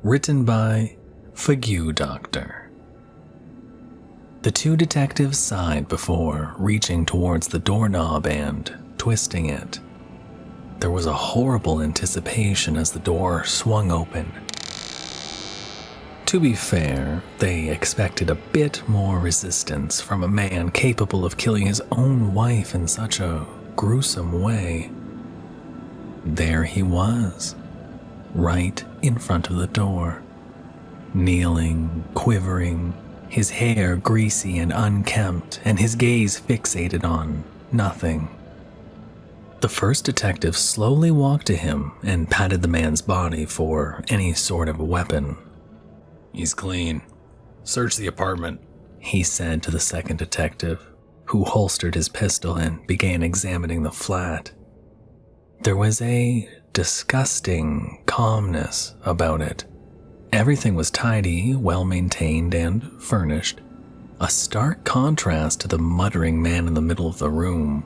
Written by Myuu Doctor. The two detectives sighed before reaching towards the doorknob and twisting it. There was a horrible anticipation as the door swung open. To be fair, they expected a bit more resistance from a man capable of killing his own wife in such a gruesome way. There he was, right in front of the door, kneeling, quivering, his hair greasy and unkempt, and his gaze fixated on nothing. The first detective slowly walked to him and patted the man's body for any sort of weapon. "He's clean. Search the apartment," he said to the second detective, who holstered his pistol and began examining the flat. There was a disgusting calmness about it. Everything was tidy, well-maintained, and furnished, a stark contrast to the muttering man in the middle of the room.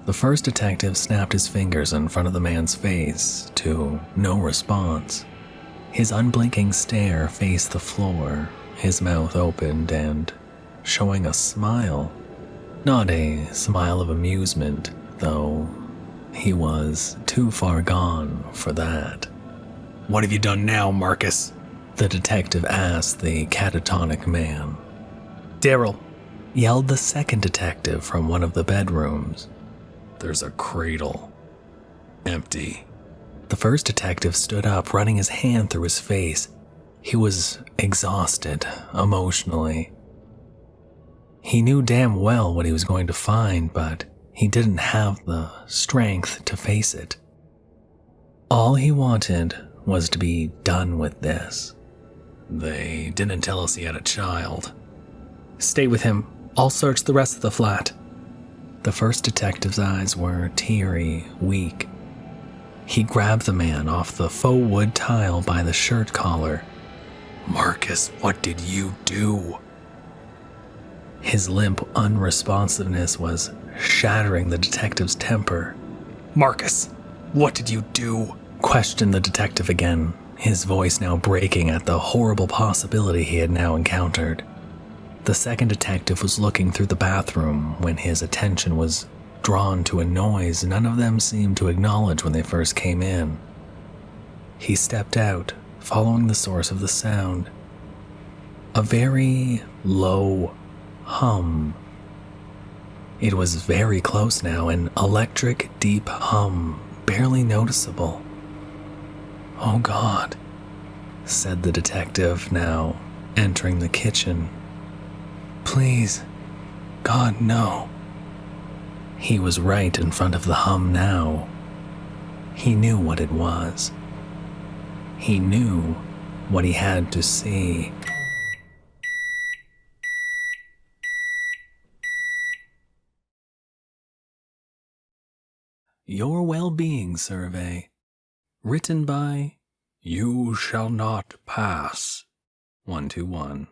The first detective snapped his fingers in front of the man's face to no response. His unblinking stare faced the floor, his mouth opened and showing a smile. Not a smile of amusement, though. He was too far gone for that. "What have you done now, Marcus?" the detective asked the catatonic man. "Daryl," yelled the second detective from one of the bedrooms. "There's a cradle. Empty." The first detective stood up, running his hand through his face. He was exhausted, emotionally. He knew damn well what he was going to find, but he didn't have the strength to face it. All he wanted was to be done with this. "They didn't tell us he had a child." "Stay with him. I'll search the rest of the flat." The first detective's eyes were teary, weak. He grabbed the man off the faux wood tile by the shirt collar. "Marcus, what did you do?" His limp unresponsiveness was shattering the detective's temper. "Marcus, what did you do?" questioned the detective again, his voice now breaking at the horrible possibility he had now encountered. The second detective was looking through the bathroom when his attention was drawn to a noise none of them seemed to acknowledge when they first came in. He stepped out, following the source of the sound. A very low hum. It was very close now, an electric, deep hum, barely noticeable. "Oh God," said the detective, now entering the kitchen. "Please, God, no." He was right in front of the hum now. He knew what it was. He knew what he had to see. Your Well-Being Survey. Written by You Shall Not Pass. 121.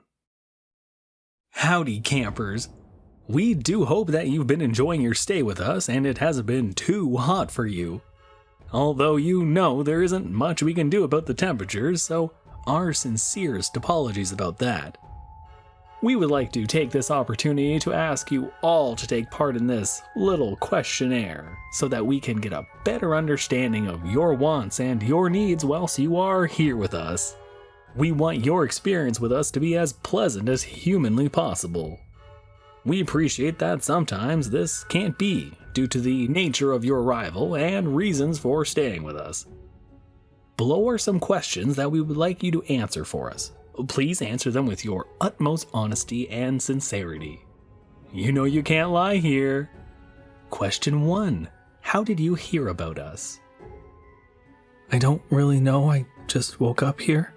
Howdy, campers. We do hope that you've been enjoying your stay with us and it hasn't been too hot for you. Although you know there isn't much we can do about the temperatures, so our sincerest apologies about that. We would like to take this opportunity to ask you all to take part in this little questionnaire so that we can get a better understanding of your wants and your needs whilst you are here with us. We want your experience with us to be as pleasant as humanly possible. We appreciate that sometimes this can't be due to the nature of your arrival and reasons for staying with us. Below are some questions that we would like you to answer for us. Please answer them with your utmost honesty and sincerity. You know you can't lie here. Question 1. How did you hear about us? I don't really know. I just woke up here.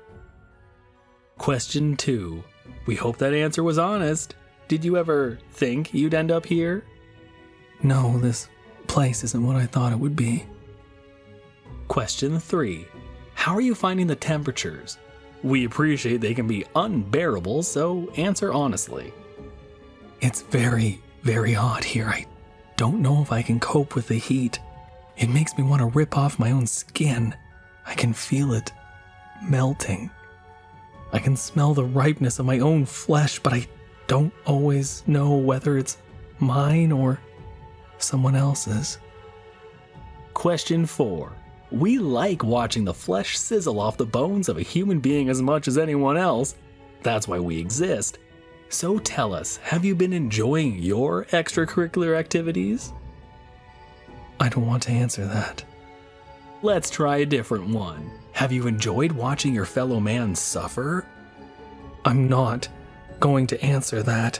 Question 2. We hope that answer was honest. Did you ever think you'd end up here? No, this place isn't what I thought it would be. Question 3. How are you finding the temperatures? We appreciate they can be unbearable, so answer honestly. It's very, very hot here. I don't know if I can cope with the heat. It makes me want to rip off my own skin. I can feel it melting I can smell the ripeness of my own flesh, but I don't always know whether it's mine or someone else's. Question 4. We like watching the flesh sizzle off the bones of a human being as much as anyone else. That's why we exist. So tell us, have you been enjoying your extracurricular activities? I don't want to answer that. Let's try a different one. Have you enjoyed watching your fellow man suffer? I'm not going to answer that.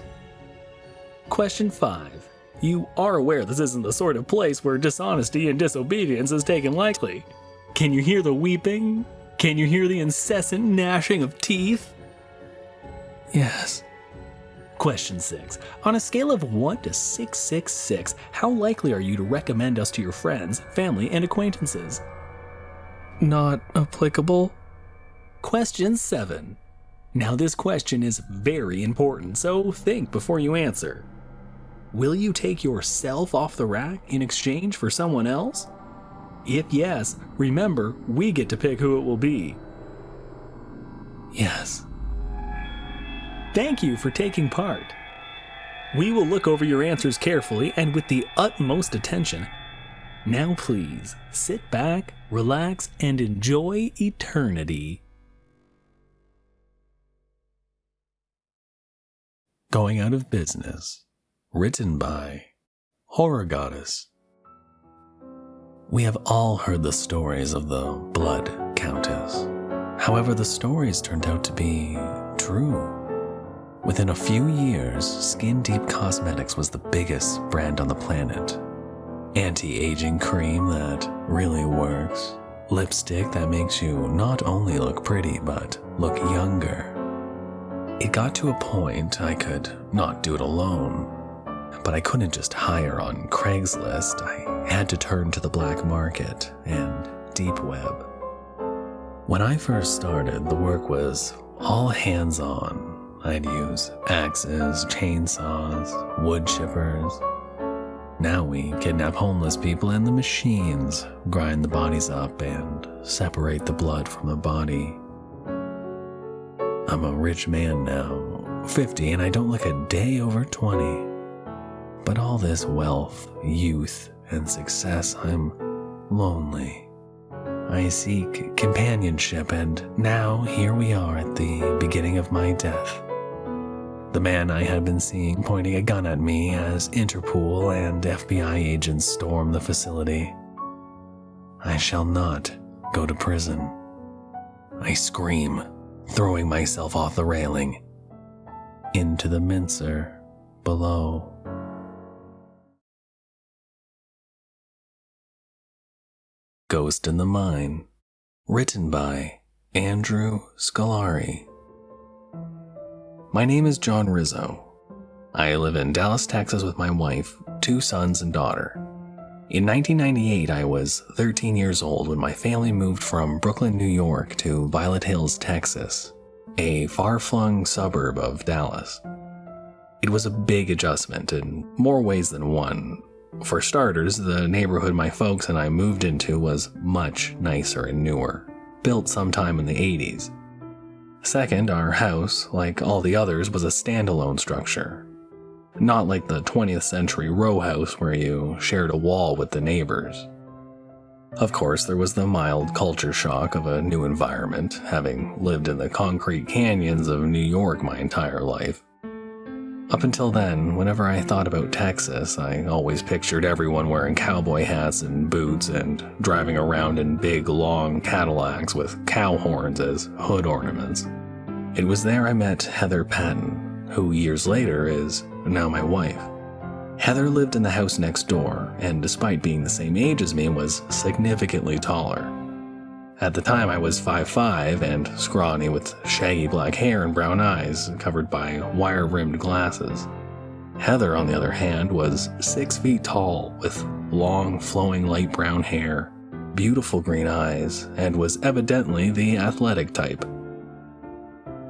Question 5. You are aware this isn't the sort of place where dishonesty and disobedience is taken lightly. Can you hear the weeping? Can you hear the incessant gnashing of teeth? Yes. Question 6. On a scale of 1 to 666, how likely are you to recommend us to your friends, family, and acquaintances? Not applicable. Question 7. Now this question is very important, so think before you answer. Will you take yourself off the rack in exchange for someone else? If yes, remember, we get to pick who it will be. Yes. Thank you for taking part. We will look over your answers carefully and with the utmost attention. Now please, sit back, relax, and enjoy eternity. Going Out of Business. Written by Horror Goddess. We have all heard the stories of the Blood Countess. However, the stories turned out to be true. Within a few years, Skin Deep Cosmetics was the biggest brand on the planet. Anti-aging cream that really works. Lipstick that makes you not only look pretty, but look younger. It got to a point I could not do it alone. But I couldn't just hire on Craigslist. I had to turn to the black market and deep web. When I first started, the work was all hands-on. I'd use axes, chainsaws, wood chippers. Now we kidnap homeless people and the machines grind the bodies up and separate the blood from the body. I'm a rich man now, 50, and I don't look a day over 20. But all this wealth, youth, and success, I'm lonely. I seek companionship, and now here we are at the beginning of my death. The man I had been seeing pointing a gun at me as Interpol and FBI agents storm the facility. I shall not go to prison. I scream, throwing myself off the railing, into the mincer below. Ghost in the Mine. Written by Andrew Scolari. My name is John Rizzo. I live in Dallas, Texas with my wife, 2 sons and daughter. In 1998, I was 13 years old when my family moved from Brooklyn, New York to Violet Hills, Texas, a far-flung suburb of Dallas. It was a big adjustment in more ways than one. For starters, the neighborhood my folks and I moved into was much nicer and newer, built sometime in the 80s. Second, our house, like all the others, was a standalone structure. Not like the 20th century row house where you shared a wall with the neighbors. Of course, there was the mild culture shock of a new environment, having lived in the concrete canyons of New York my entire life. Up until then, whenever I thought about Texas, I always pictured everyone wearing cowboy hats and boots and driving around in big, long Cadillacs with cow horns as hood ornaments. It was there I met Heather Patton, who years later is now my wife. Heather lived in the house next door, and despite being the same age as me, was significantly taller. At the time, I was 5'5" and scrawny with shaggy black hair and brown eyes covered by wire-rimmed glasses. Heather, on the other hand, was 6 feet tall with long, flowing light brown hair, beautiful green eyes, and was evidently the athletic type.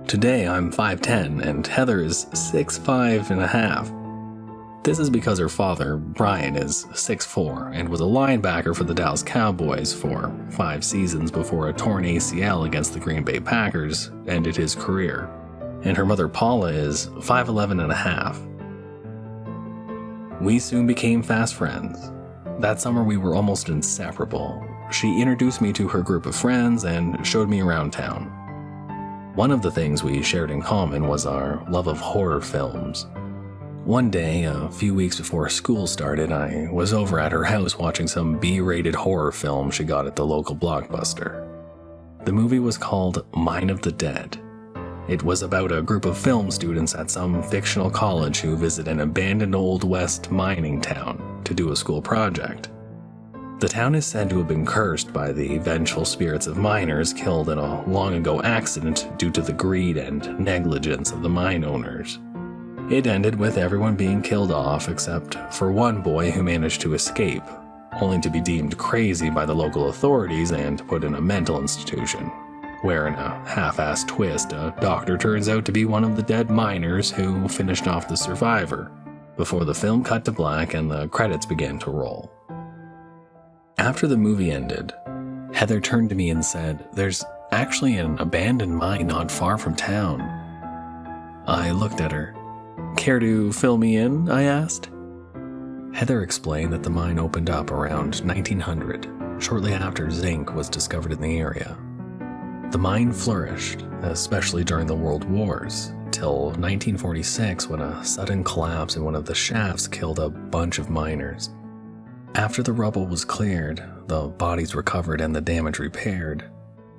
Today, I'm 5'10", and Heather is 6'5" and a half. This is because her father, Brian, is 6'4" and was a linebacker for the Dallas Cowboys for 5 seasons before a torn ACL against the Green Bay Packers ended his career. And her mother, Paula, is 5'11" and a half. We soon became fast friends. That summer we were almost inseparable. She introduced me to her group of friends and showed me around town. One of the things we shared in common was our love of horror films. One day, a few weeks before school started, I was over at her house watching some B-rated horror film she got at the local Blockbuster. The movie was called Mine of the Dead. It was about a group of film students at some fictional college who visit an abandoned Old West mining town to do a school project. The town is said to have been cursed by the vengeful spirits of miners killed in a long-ago accident due to the greed and negligence of the mine owners. It ended with everyone being killed off except for one boy who managed to escape, only to be deemed crazy by the local authorities and put in a mental institution, where in a half-assed twist, a doctor turns out to be one of the dead miners who finished off the survivor, before the film cut to black and the credits began to roll. After the movie ended, Heather turned to me and said, "There's actually an abandoned mine not far from town." I looked at her. "Care to fill me in?" I asked. Heather explained that the mine opened up around 1900, shortly after zinc was discovered in the area. The mine flourished, especially during the World Wars, till 1946 when a sudden collapse in one of the shafts killed a bunch of miners. After the rubble was cleared, the bodies recovered and the damage repaired,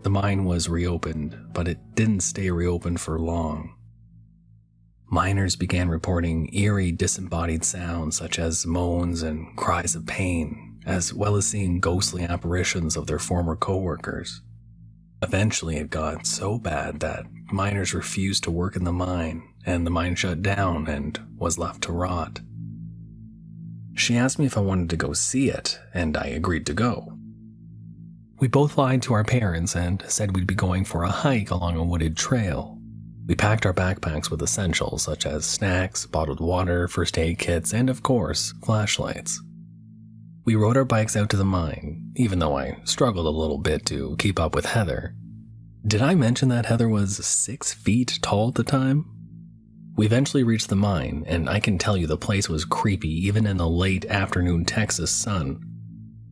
the mine was reopened, but it didn't stay reopened for long. Miners began reporting eerie, disembodied sounds such as moans and cries of pain, as well as seeing ghostly apparitions of their former co-workers. Eventually, it got so bad that miners refused to work in the mine, and the mine shut down and was left to rot. She asked me if I wanted to go see it, and I agreed to go. We both lied to our parents and said we'd be going for a hike along a wooded trail. We packed our backpacks with essentials such as snacks, bottled water, first aid kits, and of course, flashlights. We rode our bikes out to the mine, even though I struggled a little bit to keep up with Heather. Did I mention that Heather was 6 feet tall at the time? We eventually reached the mine, and I can tell you the place was creepy even in the late afternoon Texas sun.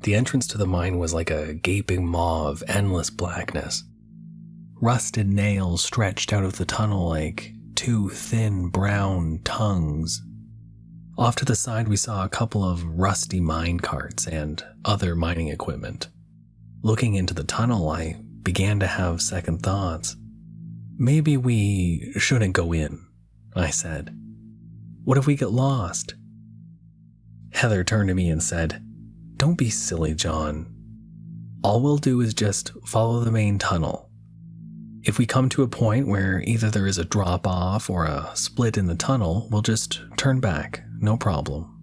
The entrance to the mine was like a gaping maw of endless blackness. Rusted nails stretched out of the tunnel like 2 thin brown tongues. Off to the side we saw a couple of rusty mine carts and other mining equipment. Looking into the tunnel, I began to have second thoughts. "Maybe we shouldn't go in," I said. "What if we get lost?" Heather turned to me and said, "Don't be silly, John. All we'll do is just follow the main tunnel. If we come to a point where either there is a drop-off or a split in the tunnel, we'll just turn back, no problem."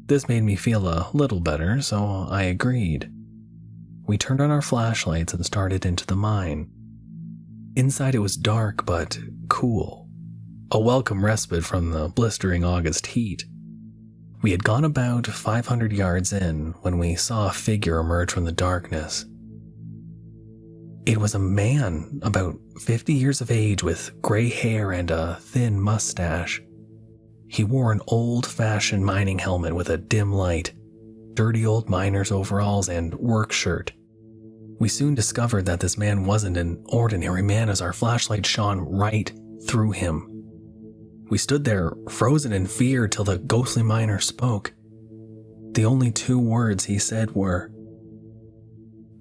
This made me feel a little better, so I agreed. We turned on our flashlights and started into the mine. Inside it was dark but cool, a welcome respite from the blistering August heat. We had gone about 500 yards in when we saw a figure emerge from the darkness. It was a man about 50 years of age with gray hair and a thin mustache. He wore an old-fashioned mining helmet with a dim light, dirty old miner's overalls, and work shirt. We soon discovered that this man wasn't an ordinary man as our flashlight shone right through him. We stood there, frozen in fear, till the ghostly miner spoke. The only 2 words he said were,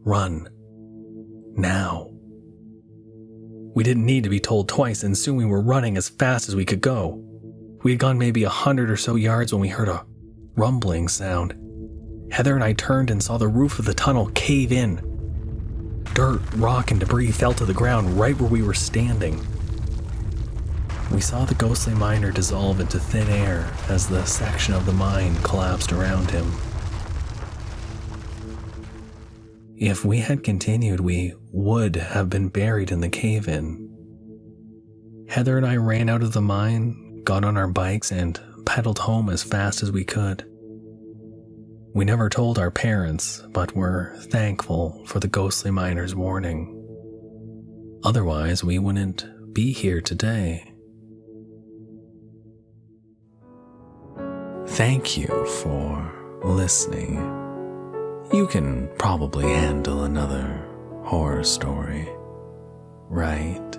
"Run. Now." We didn't need to be told twice, and soon we were running as fast as we could go. We had gone maybe 100 or so yards when we heard a rumbling sound. Heather and I turned and saw the roof of the tunnel cave in. Dirt, rock, and debris fell to the ground right where we were standing. We saw the ghostly miner dissolve into thin air as the section of the mine collapsed around him. If we had continued, we would have been buried in the cave-in. Heather and I ran out of the mine, got on our bikes, and pedaled home as fast as we could. We never told our parents, but were thankful for the ghostly miner's warning. Otherwise, we wouldn't be here today. Thank you for listening. You can probably handle another horror story, right?